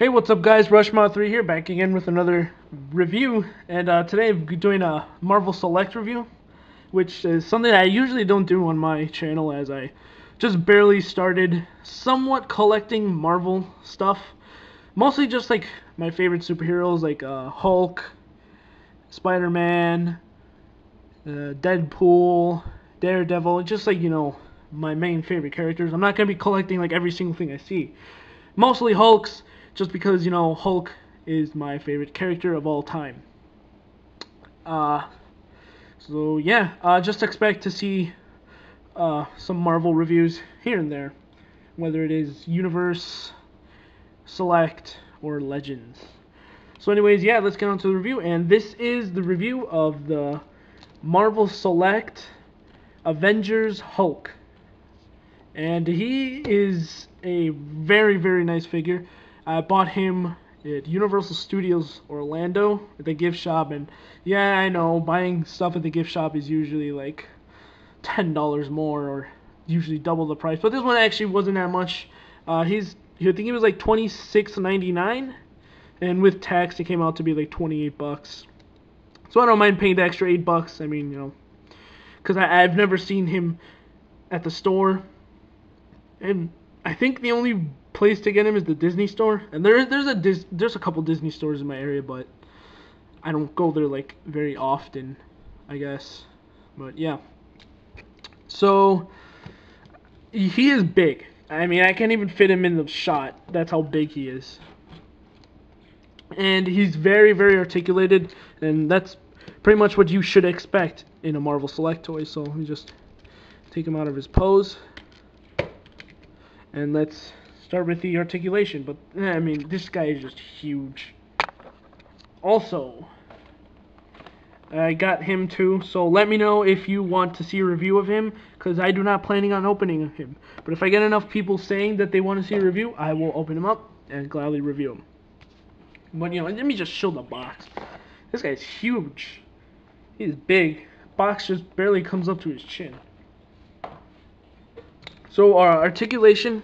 Hey, what's up guys, Rushmod3 here, back again with another review, and today I'm doing a Marvel Select review, which is something I usually don't do on my channel as I just barely started somewhat collecting Marvel stuff. Mostly just like my favorite superheroes like Hulk, Spider-Man, Deadpool, Daredevil, just like, my main favorite characters. I'm not going to be collecting like every single thing I see. Mostly Hulks, just because, Hulk is my favorite character of all time. So yeah, just expect to see some Marvel reviews here and there, whether it is Universe, Select, or Legends. So anyways, yeah, let's get on to the review, and this is the review of the Marvel Select Avengers Hulk. And he is a very, very nice figure. I bought him at Universal Studios Orlando at the gift shop, and yeah, I know buying stuff at the gift shop is usually like $10 more, or usually double the price. But this one actually wasn't that much. I think he was like $26.99, and with tax it came out to be like $28. So I don't mind paying the extra $8. I mean, because I've never seen him at the store. And I think the only place to get him is the Disney store. And there's a couple Disney stores in my area, but I don't go there like very often, I guess. But yeah. So he is big. I mean, I can't even fit him in the shot. That's how big he is. And he's very, very articulated, and that's pretty much what you should expect in a Marvel Select toy. So let me just take him out of his pose. And let's start with the articulation. But, I mean, this guy is just huge. Also, I got him too. So let me know if you want to see a review of him, because I do not planning on opening him. But if I get enough people saying that they want to see a review, I will open him up and gladly review him. But, let me just show the box. This guy's huge. He's big. Box just barely comes up to his chin. So our articulation,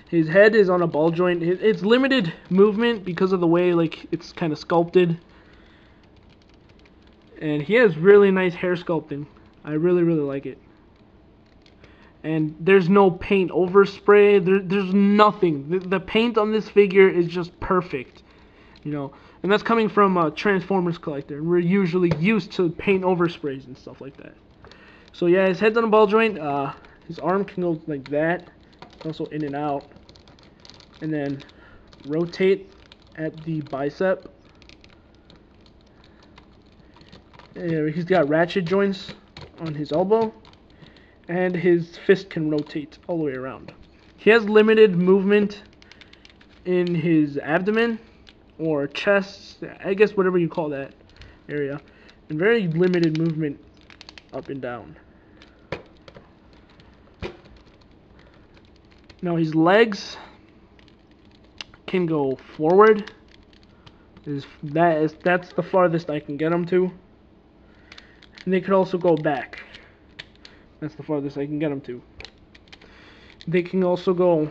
his head is on a ball joint. It's limited movement because of the way like it's kind of sculpted. And he has really nice hair sculpting. I really, really like it. And there's no paint overspray. There's nothing. The paint on this figure is just perfect. And that's coming from a Transformers collector. And we're usually used to paint oversprays and stuff like that. So yeah, his head's on a ball joint. His arm can go like that. It's also in and out. And then rotate at the bicep. And he's got ratchet joints on his elbow. And his fist can rotate all the way around. He has limited movement in his abdomen or chest. I guess whatever you call that area. And very limited movement up and down. Now his legs can go forward. That's the farthest I can get them to. And they could also go back. That's the farthest I can get them to. They can also go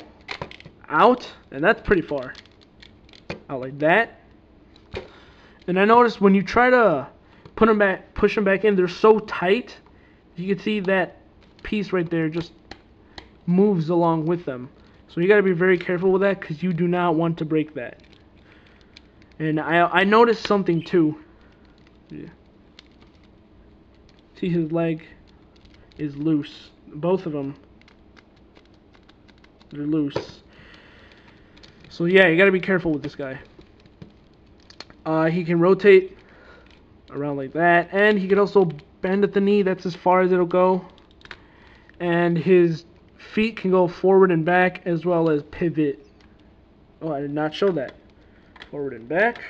out, and that's pretty far. Out like that. And I noticed when you try to put them back, push them back in, they're so tight. You can see that piece right there just moves along with them. So you got to be very careful with that, because you do not want to break that. And I noticed something too. Yeah. See, his leg is loose. Both of them, they're loose. So yeah, you got to be careful with this guy. He can rotate around like that, and he can also bend at the knee. That's as far as it'll go. And his feet can go forward and back, as well as pivot. Oh, I did not show that. Forward and back,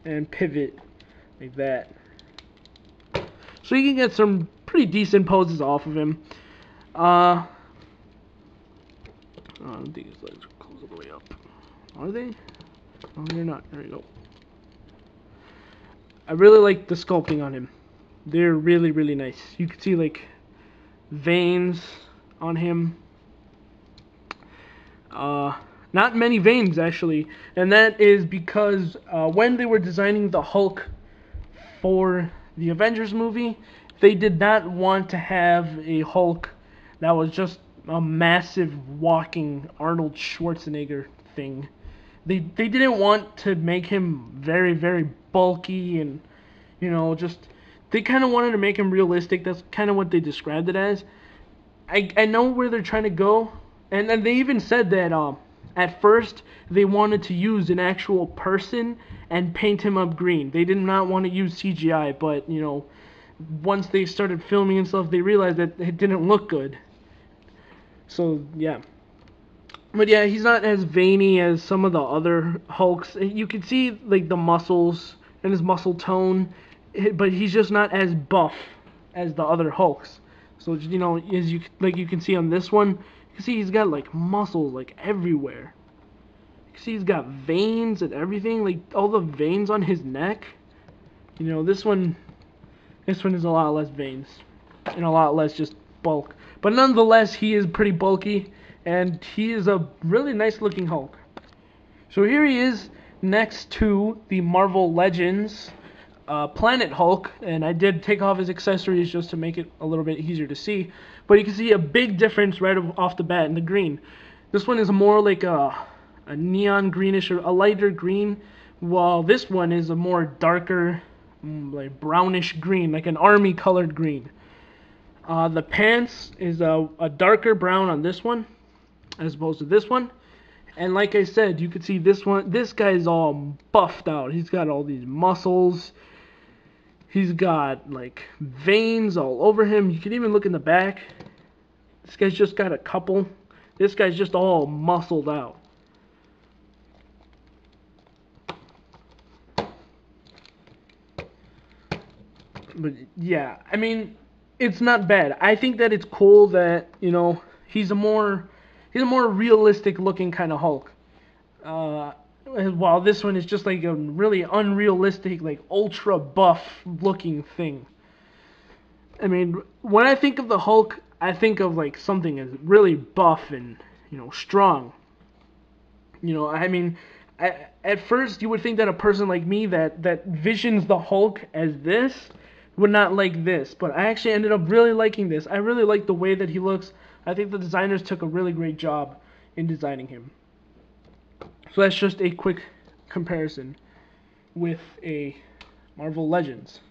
and pivot like that. So you can get some pretty decent poses off of him. I don't think his legs are close all the way up. Are they? Oh, they're not. There you go. I really like the sculpting on him. They're really, really nice. You can see like veins on him. And not many veins actually, and that is because when they were designing the Hulk for the Avengers movie, they did not want to have a Hulk that was just a massive walking Arnold Schwarzenegger thing. They didn't want to make him very, very bulky and, just, they kind of wanted to make him realistic. That's kind of what they described it as. I know where they're trying to go, and they even said that at first they wanted to use an actual person and paint him up green. They did not want to use CGI, but once they started filming and stuff, they realized that it didn't look good. So yeah. But yeah, he's not as veiny as some of the other Hulks. You can see like the muscles and his muscle tone, but he's just not as buff as the other Hulks. So as you can see on this one, you can see he's got like muscles like everywhere. You can see he's got veins and everything, like all the veins on his neck. This one is a lot less veins and a lot less just bulk. But nonetheless, he is pretty bulky. And he is a really nice looking Hulk. So here he is next to the Marvel Legends Planet Hulk. And I did take off his accessories just to make it a little bit easier to see. But you can see a big difference right off the bat in the green. This one is more like a neon greenish or a lighter green. While this one is a more darker, like brownish green, like an army colored green. The pants is a darker brown on this one, as opposed to this one. And like I said, you can see this guy's all buffed out. He's got all these muscles. He's got like veins all over him. You can even look in the back. This guy's just got a couple. This guy's just all muscled out. But yeah, I mean, it's not bad. I think that it's cool that, he's a more realistic looking kind of Hulk. While this one is just like a really unrealistic, like ultra buff looking thing. I mean, when I think of the Hulk, I think of like something as really buff and, strong. I mean, at first you would think that a person like me that visions the Hulk as this would not like this. But I actually ended up really liking this. I really like the way that he looks. I think the designers took a really great job in designing him. So that's just a quick comparison with a Marvel Legends.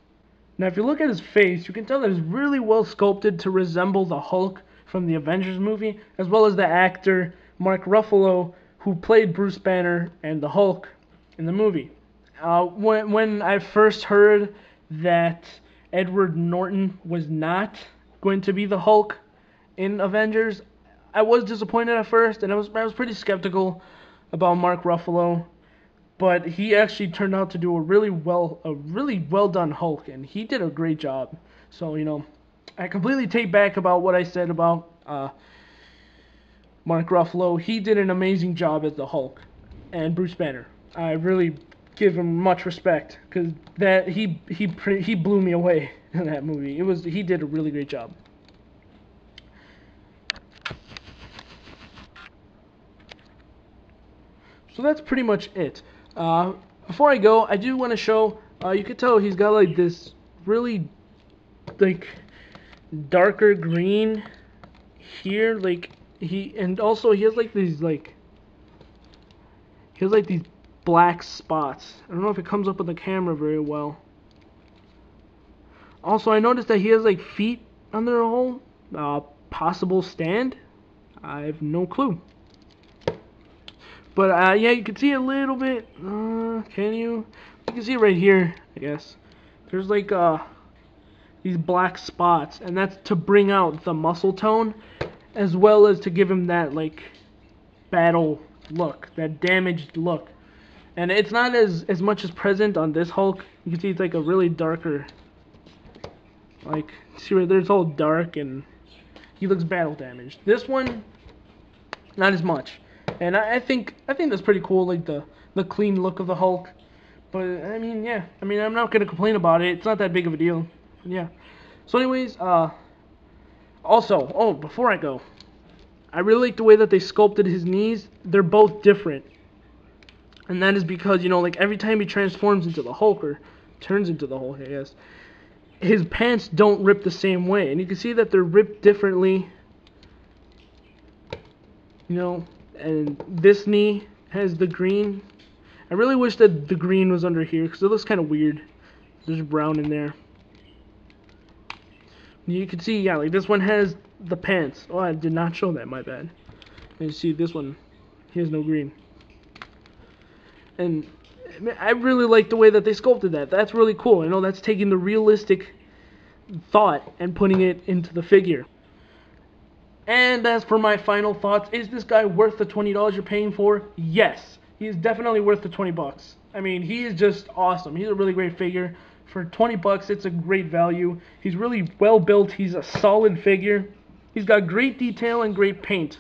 Now if you look at his face, you can tell that it's really well sculpted to resemble the Hulk from the Avengers movie, as well as the actor Mark Ruffalo, who played Bruce Banner and the Hulk in the movie. When I first heard that Edward Norton was not going to be the Hulk in Avengers, I was disappointed at first, and I was pretty skeptical about Mark Ruffalo, but he actually turned out to do a really well done Hulk, and he did a great job. So I completely take back about what I said about Mark Ruffalo. He did an amazing job as the Hulk, and Bruce Banner. I really give him much respect because that he blew me away in that movie. He did a really great job. So that's pretty much it. Before I go, I do want to show, you can tell he's got like this really like darker green here, and also he has like these black spots. I don't know if it comes up on the camera very well. Also, I noticed that he has like feet under a hole. Possible stand? I have no clue. But yeah, you can see a little bit. Can you? You can see right here, I guess. There's like these black spots, and that's to bring out the muscle tone, as well as to give him that like battle look, that damaged look. And it's not as much as present on this Hulk. You can see it's like a really darker, like, see right there, it's all dark and he looks battle damaged. This one, not as much. And I think that's pretty cool, like the clean look of the Hulk. But I mean, yeah, I mean, I'm not gonna complain about it. It's not that big of a deal. Yeah. So anyways, also, before I go, I really like the way that they sculpted his knees. They're both different. And that is because, you know, like every time he transforms into the Hulk, or turns into the Hulk, I guess, his pants don't rip the same way. And you can see that they're ripped differently. You know, and this knee has the green. I really wish that the green was under here because it looks kind of weird. There's brown in there. You can see, yeah, like this one has the pants. Oh, I did not show that, my bad. And you see this one, he has no green. And I really like the way that they sculpted that. That's really cool. I know that's taking the realistic thought and putting it into the figure. And as for my final thoughts, is this guy worth the $20 you're paying for? Yes, he is definitely worth the 20 bucks. I mean, he is just awesome. He's a really great figure. For 20 bucks, it's a great value. He's really well built. He's a solid figure. He's got great detail and great paint.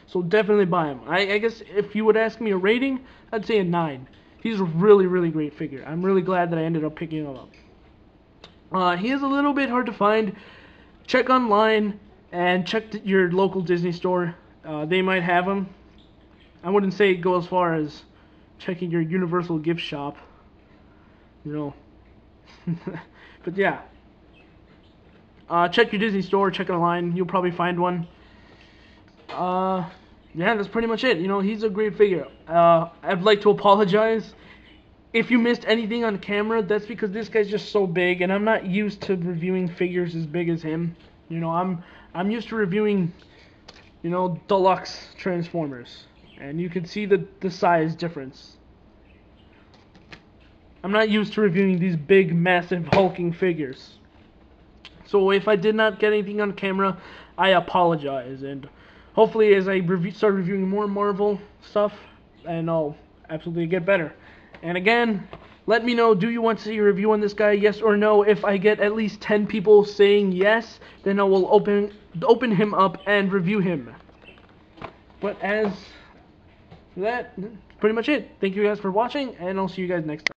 So definitely buy him. I guess if you would ask me a rating, I'd say a 9. He's a really, really great figure. I'm really glad that I ended up picking him up. He is a little bit hard to find. Check online and check your local Disney store. They might have him. I wouldn't say go as far as checking your Universal gift shop. You know. But yeah. Check your Disney store, check it online. You'll probably find one. Yeah, that's pretty much it. You know, he's a great figure. I'd like to apologize if you missed anything on camera. That's because this guy's just so big, and I'm not used to reviewing figures as big as him. You know, I'm used to reviewing, you know, deluxe Transformers, and you can see the size difference. I'm not used to reviewing these big, massive, hulking figures. So if I did not get anything on camera, I apologize, and hopefully as I start reviewing more Marvel stuff, and I'll absolutely get better. And again, let me know, do you want to see a review on this guy, yes or no? If I get at least 10 people saying yes, then I will open him up and review him. But as for that, that's pretty much it. Thank you guys for watching, and I'll see you guys next time.